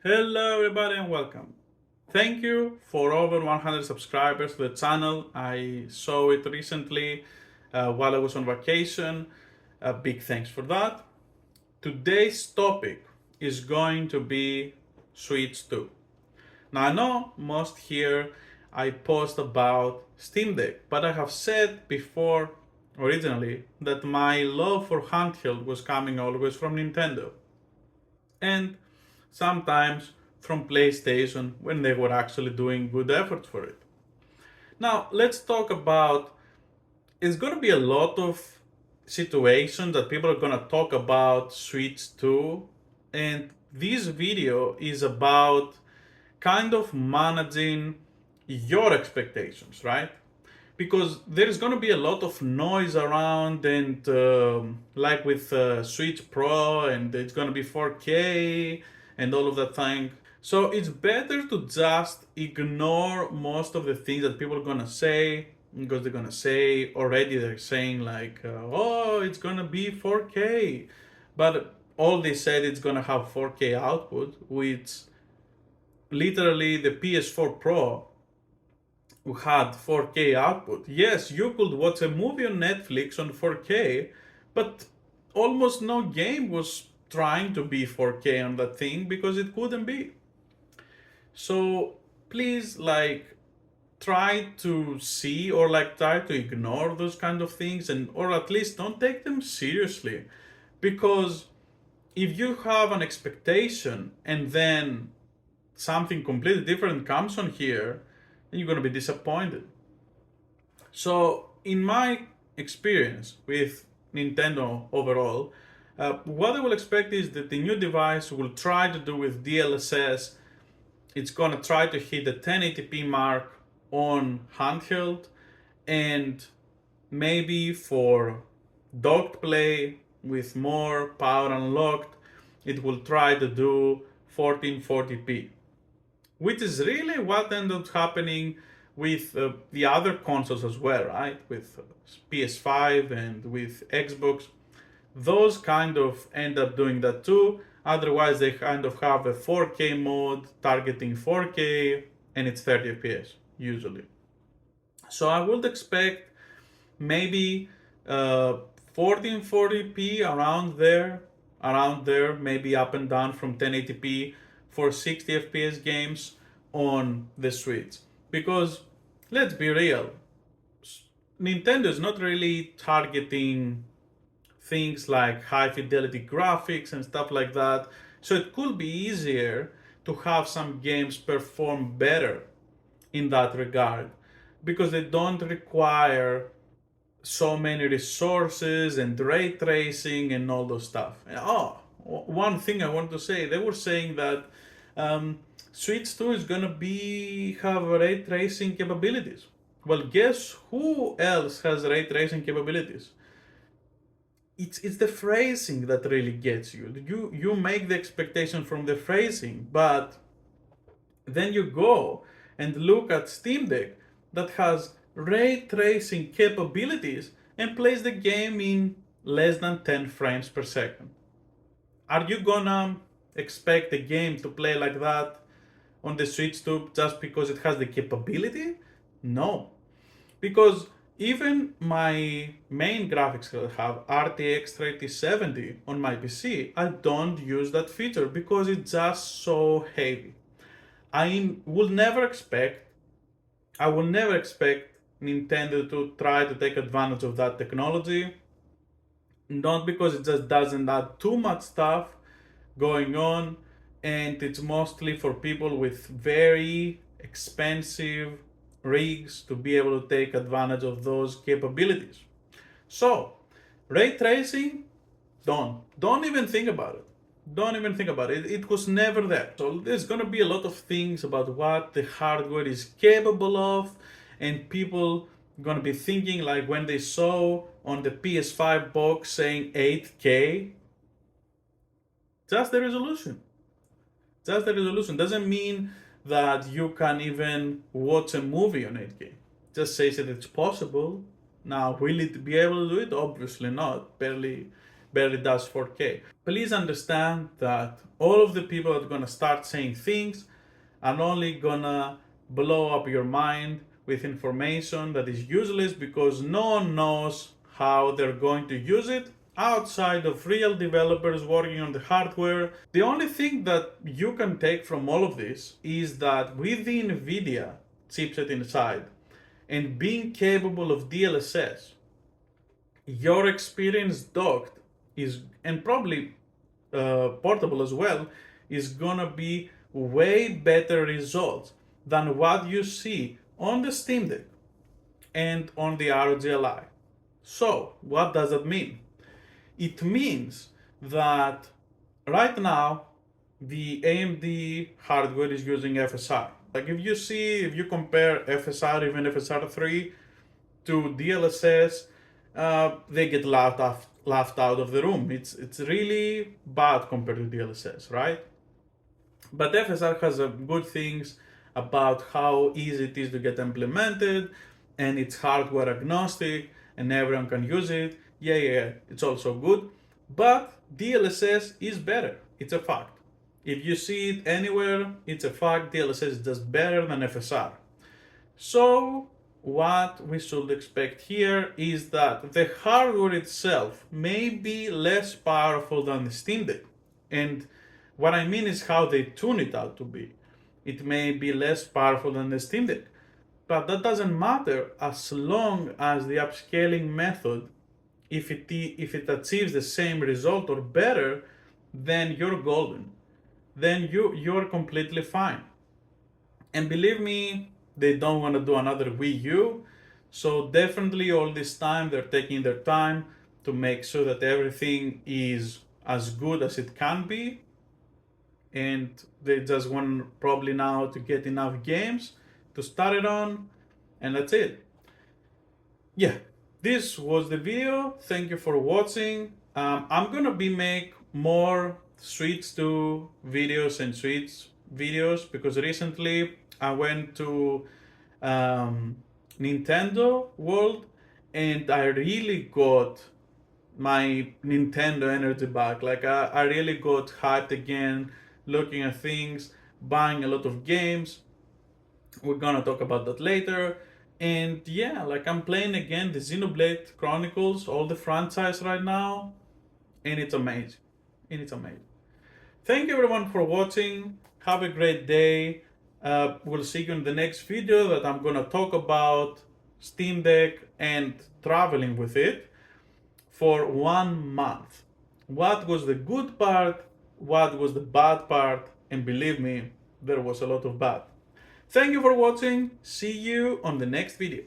Hello, everybody, and welcome. Thank you for over 100 subscribers to the channel. I saw it recently while I was on vacation. A big thanks for that. Today's topic is going to be Switch 2. Now, I know most here I post about Steam Deck, but I have said before originally that my love for handheld was coming always from Nintendo. And sometimes from PlayStation when they were actually doing good efforts for it. Now, let's talk about it's going to be a lot of situations that people are going to talk about Switch 2, and this video is about kind of managing your expectations, right? Because there's going to be a lot of noise around, and like with Switch Pro, and it's going to be 4K and all of that thing. So it's better to just ignore most of the things that people are going to say, because they're going to say already, they're saying like, oh, it's going to be 4K. But all they said it's going to have 4K output, which literally the PS4 Pro who had 4K output. Yes, you could watch a movie on Netflix on 4K, but almost no game was trying to be 4K on that thing because it couldn't be. So please, like, try to see or like try to ignore those kind of things, and or at least don't take them seriously, because if you have an expectation and then something completely different comes on here, then you're going to be disappointed. So, in my experience with Nintendo overall, what I will expect is that the new device will try to do with DLSS. It's going to try to hit the 1080p mark on handheld, and maybe for docked play with more power unlocked, it will try to do 1440p, which is really what ended up happening with the other consoles as well, right? With PS5 and with Xbox, those kind of end up doing that too. Otherwise, they kind of have a 4K mode targeting 4K, and it's 30 FPS usually. So I would expect maybe 1440p around there, maybe up and down from 1080p for 60 FPS games on the Switch. Because let's be real, Nintendo is not really targeting things like high fidelity graphics and stuff like that. So it could be easier to have some games perform better in that regard, because they don't require so many resources and ray tracing and all those stuff. Oh, one thing I want to say, they were saying that Switch 2 is gonna be have ray tracing capabilities. Well, guess who else has ray tracing capabilities? It's the phrasing that really gets you. You make the expectation from the phrasing, but then you go and look at Steam Deck that has ray tracing capabilities and plays the game in less than 10 frames per second. Are you gonna expect the game to play like that on the Switch 2 just because it has the capability? No. Because even my main graphics card have RTX 3070 on my PC, I don't use that feature because it's just so heavy. I will never expect I will never expect Nintendo to try to take advantage of that technology. Not because it just doesn't add too much stuff going on, and it's mostly for people with very expensive rigs to be able to take advantage of those capabilities. So, ray tracing, don't even think about it. Don't even think about it. It was never there. So there's gonna be a lot of things about what the hardware is capable of, and people gonna be thinking like when they saw on the PS5 box saying 8K, just the resolution. Just the resolution doesn't mean that you can even watch a movie on 8K. Just says that it's possible. Now, will it be able to do it? Obviously not. barely does 4K. Please understand that all of the people that are gonna start saying things are only gonna blow up your mind with information that is useless because no one knows how they're going to use it outside of real developers working on the hardware. The only thing that you can take from all of this is that with the NVIDIA chipset inside and being capable of DLSS, your experience docked is, and probably portable as well, is gonna be way better results than what you see on the Steam Deck and on the ROG Ally. So, what does that mean? It means that right now the AMD hardware is using FSR. Like if you compare FSR, even FSR 3 to DLSS, they get laughed out of the room. It's really bad compared to DLSS, right? But FSR has good things about how easy it is to get implemented, and it's hardware agnostic, and everyone can use it. Yeah, it's also good. But DLSS is better. It's a fact. If you see it anywhere, it's a fact. DLSS is just better than FSR. So what we should expect here is that the hardware itself may be less powerful than the Steam Deck. And what I mean is how they tune it out to be. It may be less powerful than the Steam Deck, but that doesn't matter as long as the upscaling method, if it achieves the same result or better, then you're golden. Then you're completely fine. And believe me, they don't want to do another Wii U. So definitely all this time they're taking their time to make sure that everything is as good as it can be. And they just want probably now to get enough games to start it on. And that's it. Yeah, this was the video. Thank you for watching. I'm gonna be make more Switch 2 videos and Switch videos because recently I went to Nintendo World and I really got my Nintendo energy back. Like I really got hyped again, looking at things, buying a lot of games. We're gonna talk about that later. And yeah, like I'm playing again the Xenoblade Chronicles, all the franchise right now, and it's amazing. And it's amazing. Thank you everyone for watching. Have a great day. We'll see you in the next video that I'm gonna talk about Steam Deck and traveling with it for 1 month. What was the good part? What was the bad part? And believe me, there was a lot of bad. Thank you for watching. See you on the next video.